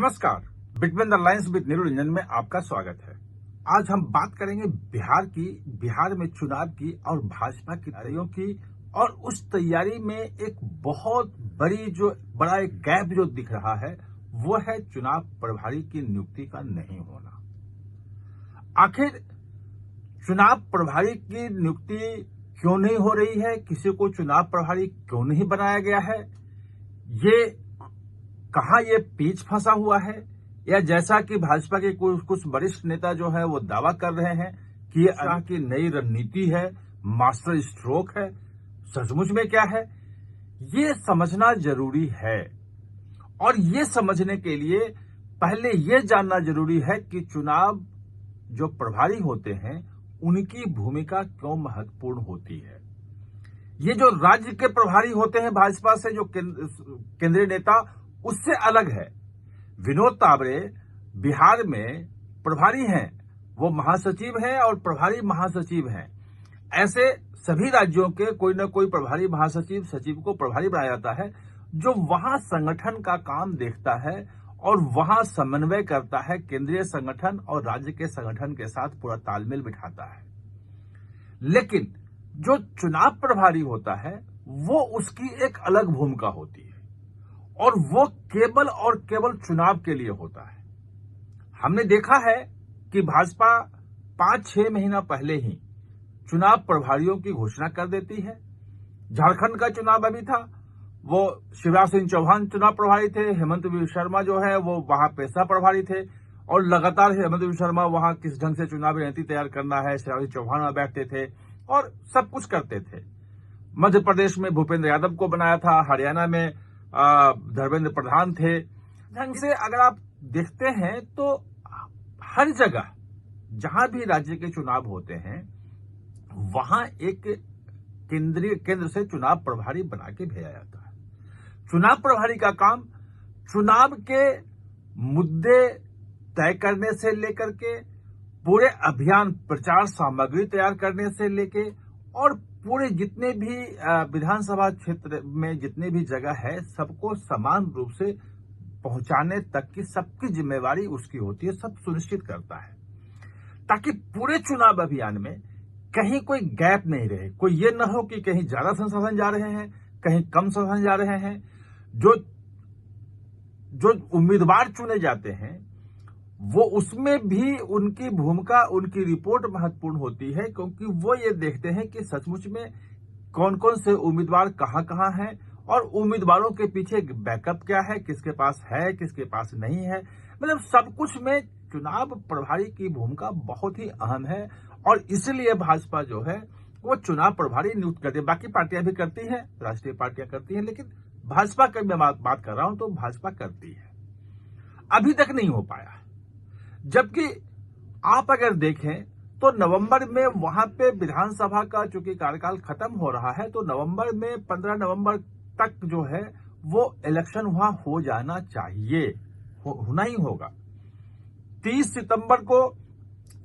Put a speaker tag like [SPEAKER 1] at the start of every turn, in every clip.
[SPEAKER 1] नमस्कार, between the lines with Neeru Ranjan में आपका स्वागत है। आज हम बात करेंगे बिहार में चुनाव की और भाजपा की तैयारियों की, और उस तैयारी में एक बहुत बड़ा एक गैप जो दिख रहा है वो है चुनाव प्रभारी की नियुक्ति का नहीं होना। आखिर चुनाव प्रभारी की नियुक्ति क्यों नहीं हो रही है, किसी को चुनाव प्रभारी क्यों नहीं बनाया गया है, ये कहां ये पेच फंसा हुआ है, या जैसा कि भाजपा के कुछ वरिष्ठ नेता जो है वो दावा कर रहे हैं कि ये तरह की नई रणनीति है, मास्टर स्ट्रोक है, सचमुच में क्या है ये समझना जरूरी है। और ये समझने के लिए पहले ये जानना जरूरी है कि चुनाव जो प्रभारी होते हैं उनकी भूमिका क्यों महत्वपूर्ण होती है। ये जो राज्य के प्रभारी होते हैं भाजपा से, जो केंद्रीय नेता, उससे अलग है। विनोद तावड़े बिहार में प्रभारी हैं, वो महासचिव हैं और प्रभारी महासचिव हैं। ऐसे सभी राज्यों के कोई न कोई प्रभारी महासचिव, सचिव को प्रभारी बनाया जाता है, जो वहां संगठन का काम देखता है और वहां समन्वय करता है, केंद्रीय संगठन और राज्य के संगठन के साथ पूरा तालमेल बिठाता है। लेकिन जो चुनाव प्रभारी होता है वो उसकी एक अलग भूमिका होती है, और वो केवल चुनाव के लिए होता है। हमने देखा है कि भाजपा 5-6 महीना पहले ही चुनाव प्रभारियों की घोषणा कर देती है। झारखंड का चुनाव अभी था, वो शिवराज सिंह चौहान चुनाव प्रभारी थे, हेमंत बिस्वा शर्मा जो है वो वहां पेशा प्रभारी थे, और लगातार हेमंत बिस्वा शर्मा वहां किस ढंग से चुनावी रणनीति तैयार करना है, शिवराज सिंह चौहान वहां बैठते थे और सब कुछ करते थे। मध्य प्रदेश में भूपेंद्र यादव को बनाया था, हरियाणा में धर्मेंद्र प्रधान थे। ढंग से अगर आप देखते हैं तो हर जगह जहां भी राज्य के चुनाव होते हैं वहां एक केंद्र से चुनाव प्रभारी बना के भेजा जाता है। चुनाव प्रभारी का काम चुनाव के मुद्दे तय करने से लेकर के पूरे अभियान प्रचार सामग्री तैयार करने से लेके और पूरे जितने भी विधानसभा क्षेत्र में जितने भी जगह है सबको समान रूप से पहुंचाने तक की सबकी जिम्मेवारी उसकी होती है, सब सुनिश्चित करता है, ताकि पूरे चुनाव अभियान में कहीं कोई गैप नहीं रहे। कोई ये न हो कि कहीं ज्यादा संसाधन जा रहे हैं, कहीं कम संसाधन जा रहे हैं। जो उम्मीदवार चुने जाते हैं वो उसमें भी उनकी भूमिका, उनकी रिपोर्ट महत्वपूर्ण होती है, क्योंकि वो ये देखते हैं कि सचमुच में कौन कौन से उम्मीदवार कहां हैं और उम्मीदवारों के पीछे बैकअप क्या है, किसके पास है, किसके पास नहीं है। मतलब सब कुछ में चुनाव प्रभारी की भूमिका बहुत ही अहम है, और इसलिए भाजपा जो है वो चुनाव प्रभारी नियुक्त करती है। बाकी पार्टियां भी करती हैं, राष्ट्रीय पार्टियां करती हैं, लेकिन भाजपा की मैं बात कर रहा हूं तो भाजपा करती है। अभी तक नहीं हो पाया, जबकि आप अगर देखें तो नवंबर में वहां पे विधानसभा का चूंकि कार्यकाल खत्म हो रहा है, तो नवंबर में 15 नवंबर तक जो है वो इलेक्शन वहां हो जाना चाहिए, होना ही होगा। 30 सितंबर को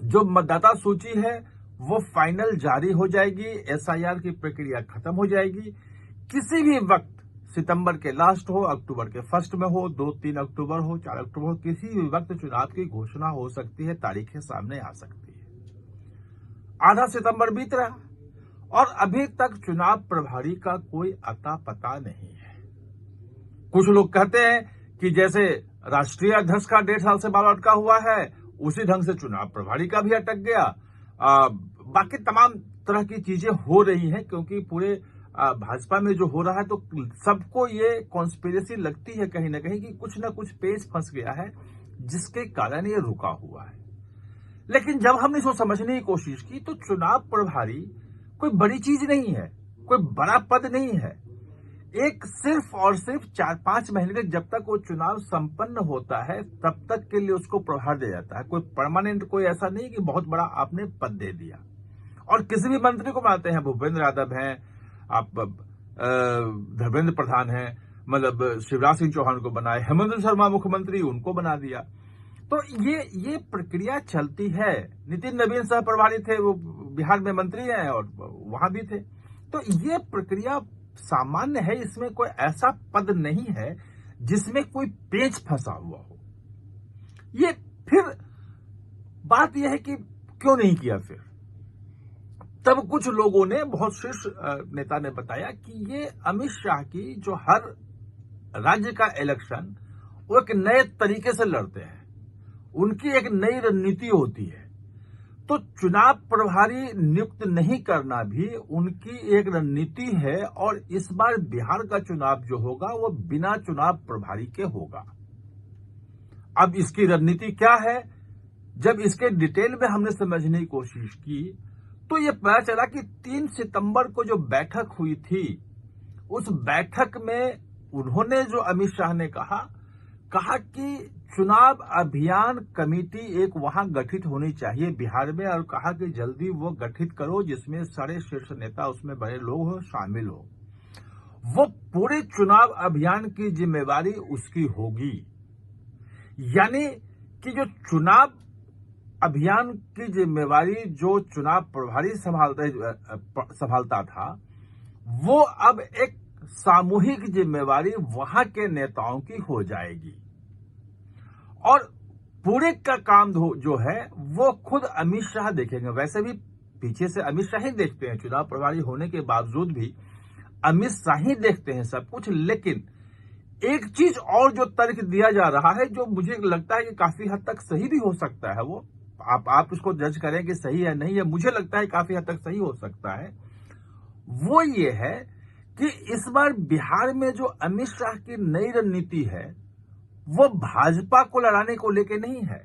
[SPEAKER 1] जो मतदाता सूची है वो फाइनल जारी हो जाएगी, एसआईआर की प्रक्रिया खत्म हो जाएगी। किसी भी वक्त, सितंबर के लास्ट हो, अक्टूबर के फर्स्ट में हो, 2-3 अक्टूबर हो, 4 अक्टूबर हो, किसी भी वक्त चुनाव की घोषणा हो सकती है, तारीखें सामने आ सकती है। आधा सितंबर बीत रहा और अभी तक चुनाव प्रभारी का कोई अता पता नहीं है। कुछ लोग कहते हैं कि जैसे राष्ट्रीय अध्यक्ष का 1.5 साल से बाल अटका हुआ है, उसी ढंग से चुनाव प्रभारी का भी अटक गया। बाकी तमाम तरह की चीजें हो रही हैं, क्योंकि पूरे भाजपा में जो हो रहा है तो सबको ये कॉन्स्पिरेसी लगती है कहीं ना कहीं कि कुछ ना कुछ पेच फंस गया है, जिसके कारण ये रुका हुआ है। लेकिन जब हमने इसको समझने की कोशिश की तो चुनाव प्रभारी कोई बड़ी चीज नहीं है, कोई बड़ा पद नहीं है। एक सिर्फ और सिर्फ 4-5 महीने तक, जब तक वो चुनाव संपन्न होता है तब तक के लिए उसको प्रभार दिया जाता है। कोई परमानेंट, कोई ऐसा नहीं कि बहुत बड़ा आपने पद दे दिया। और किसी भी मंत्री को बनाते हैं, भूपेंद्र यादव हैं, आप धर्मेंद्र प्रधान हैं, मतलब शिवराज सिंह चौहान को बनाए, हेमंत शर्मा मुख्यमंत्री, उनको बना दिया। तो ये प्रक्रिया चलती है। नितिन नवीन सह प्रभारी थे, वो बिहार में मंत्री हैं और वहां भी थे। तो ये प्रक्रिया सामान्य है, इसमें कोई ऐसा पद नहीं है जिसमें कोई पेच फंसा हुआ हो। ये फिर बात यह है कि क्यों नहीं किया फिर? तब कुछ लोगों ने, बहुत शीर्ष नेता ने बताया कि ये अमित शाह की जो हर राज्य का इलेक्शन वो एक नए तरीके से लड़ते हैं, उनकी एक नई रणनीति होती है। तो चुनाव प्रभारी नियुक्त नहीं करना भी उनकी एक रणनीति है और इस बार बिहार का चुनाव जो होगा वो बिना चुनाव प्रभारी के होगा। अब इसकी रणनीति क्या है? जब इसके डिटेल में हमने समझने की कोशिश की तो ये पता चला कि 3 सितंबर को जो बैठक हुई थी, उस बैठक में उन्होंने, जो अमित शाह ने कहा कि चुनाव अभियान कमेटी एक वहां गठित होनी चाहिए बिहार में, और कहा कि जल्दी वो गठित करो जिसमें सारे शीर्ष नेता, उसमें बड़े लोग हो, शामिल हो। वो पूरे चुनाव अभियान की जिम्मेवारी उसकी होगी। यानी कि जो चुनाव अभियान की जिम्मेवारी जो चुनाव प्रभारी संभालता था, वो अब एक सामूहिक जिम्मेवारी वहां के नेताओं की हो जाएगी और पूरे का काम जो है वो खुद अमित शाह देखेंगे। वैसे भी पीछे से अमित शाह ही देखते हैं, चुनाव प्रभारी होने के बावजूद भी अमित शाह ही देखते हैं सब कुछ। लेकिन एक चीज और जो तर्क दिया जा रहा है, जो मुझे लगता है कि काफी हद तक सही भी हो सकता है, वो आप उसको जज करें कि सही है नहीं है, मुझे लगता है काफी हद तक सही हो सकता है। वो ये है कि इस बार बिहार में जो अमित शाह की नई रणनीति है वो भाजपा को लड़ाने को लेके नहीं है।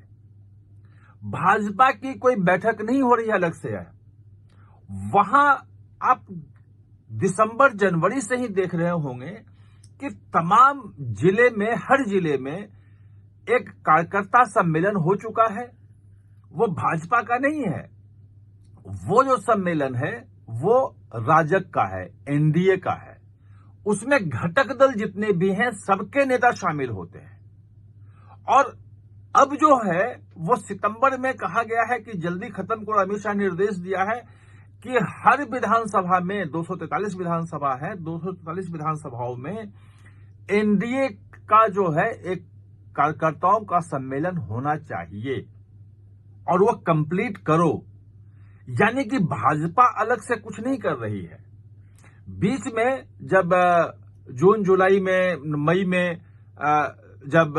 [SPEAKER 1] भाजपा की कोई बैठक नहीं हो रही अलग से है। वहां आप दिसंबर जनवरी से ही देख रहे होंगे कि तमाम जिले में, हर जिले में एक कार्यकर्ता सम्मेलन हो चुका है। वो भाजपा का नहीं है, वो जो सम्मेलन है वो राजग का है, एनडीए का है। उसमें घटक दल जितने भी हैं सबके नेता शामिल होते हैं। और अब जो है वो सितंबर में कहा गया है कि जल्दी खत्म करो। अमित शाह ने निर्देश दिया है कि हर विधानसभा में, 243 विधानसभा है, 243 विधानसभाओं में एनडीए का जो है एक कार्यकर्ताओं का सम्मेलन होना चाहिए और वो कंप्लीट करो। यानी कि भाजपा अलग से कुछ नहीं कर रही है। बीच में जब जून जुलाई में, मई में जब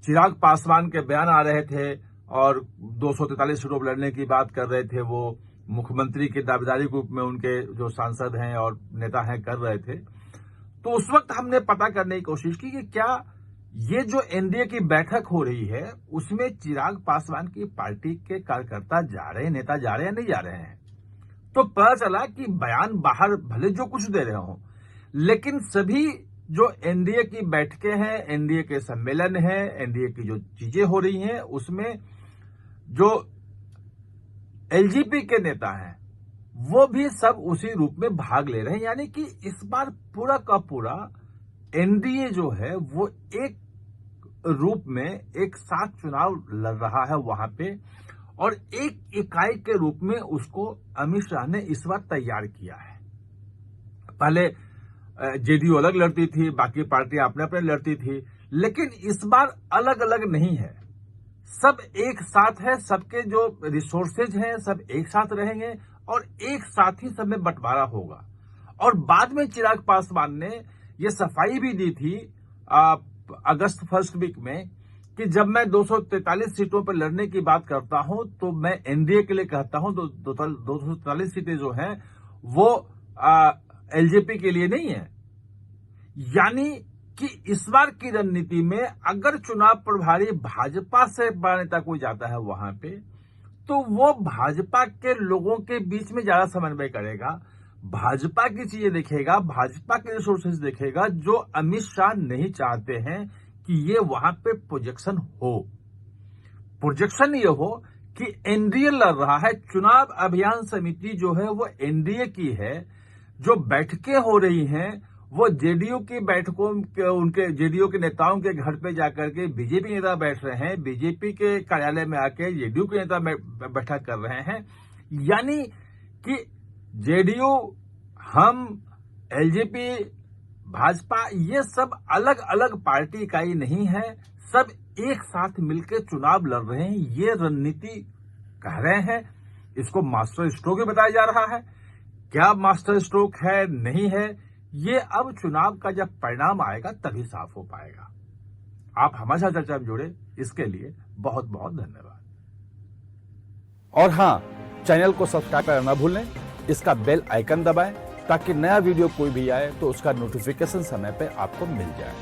[SPEAKER 1] चिराग पासवान के बयान आ रहे थे और 243 सीटों पर लड़ने की बात कर रहे थे, वो मुख्यमंत्री की दावेदारी के रूप में उनके जो सांसद हैं और नेता हैं कर रहे थे, तो उस वक्त हमने पता करने की कोशिश की कि क्या ये जो एनडीए की बैठक हो रही है उसमें चिराग पासवान की पार्टी के कार्यकर्ता जा रहे हैं, नेता जा रहे हैं, नहीं जा रहे हैं। तो पता चला कि बयान बाहर भले जो कुछ दे रहे हो, लेकिन सभी जो एनडीए की बैठकें हैं, एनडीए के सम्मेलन हैं, एनडीए की जो चीजें हो रही हैं, उसमें जो एलजेपी के नेता हैं वो भी सब उसी रूप में भाग ले रहे हैं। यानी कि इस बार पूरा का पूरा एनडीए जो है वो एक रूप में एक साथ चुनाव लड़ रहा है वहां पे, और एक इकाई के रूप में उसको अमित शाह ने इस बार तैयार किया है। पहले जेडीयू अलग लड़ती थी, बाकी पार्टियां अपने अपने लड़ती थी, लेकिन इस बार अलग अलग नहीं है, सब एक साथ है। सबके जो रिसोर्सेज हैं सब एक साथ रहेंगे और एक साथ ही सब में बंटवारा होगा। और बाद में चिराग पासवान ने ये सफाई भी दी थी अगस्त फर्स्ट वीक में कि जब मैं 243 सीटों पर लड़ने की बात करता हूं तो मैं एनडीए के लिए कहता हूं, 243 सीटें जो हैं वो एलजेपी के लिए नहीं है। यानी कि इस बार की रणनीति में अगर चुनाव प्रभारी भाजपा से बड़ा नेता कोई जाता है वहां पे, तो वो भाजपा के लोगों के बीच में ज्यादा समन्वय करेगा, भाजपा की चीजें देखेगा, भाजपा के रिसोर्सेज देखेगा, जो अमित शाह नहीं चाहते हैं कि ये वहां पे प्रोजेक्शन हो। प्रोजेक्शन ये हो कि एनडीए लड़ रहा है, चुनाव अभियान समिति जो है वो एनडीए की है, जो बैठकें हो रही हैं वो जेडीयू की बैठकों के, उनके जेडीयू के नेताओं के घर पे जाकर के बीजेपी नेता बैठ रहे हैं, बीजेपी के कार्यालय में आके जेडीयू के नेता बैठक कर रहे हैं। यानी कि जेडीयू, हम, एलजेपी, भाजपा, ये सब अलग अलग पार्टी इकाई नहीं है, सब एक साथ मिलकर चुनाव लड़ रहे हैं, ये रणनीति कह रहे हैं। इसको मास्टर स्ट्रोक भी बताया जा रहा है। क्या मास्टर स्ट्रोक है, नहीं है, ये अब चुनाव का जब परिणाम आएगा तभी साफ हो पाएगा। आप हमारे साथ चर्चा में जुड़े, इसके लिए बहुत बहुत धन्यवाद।
[SPEAKER 2] और हाँ, चैनल को सब्सक्राइब करना ना भूलें, इसका बेल आइकन दबाएं ताकि नया वीडियो कोई भी आए तो उसका नोटिफिकेशन समय पे आपको मिल जाए।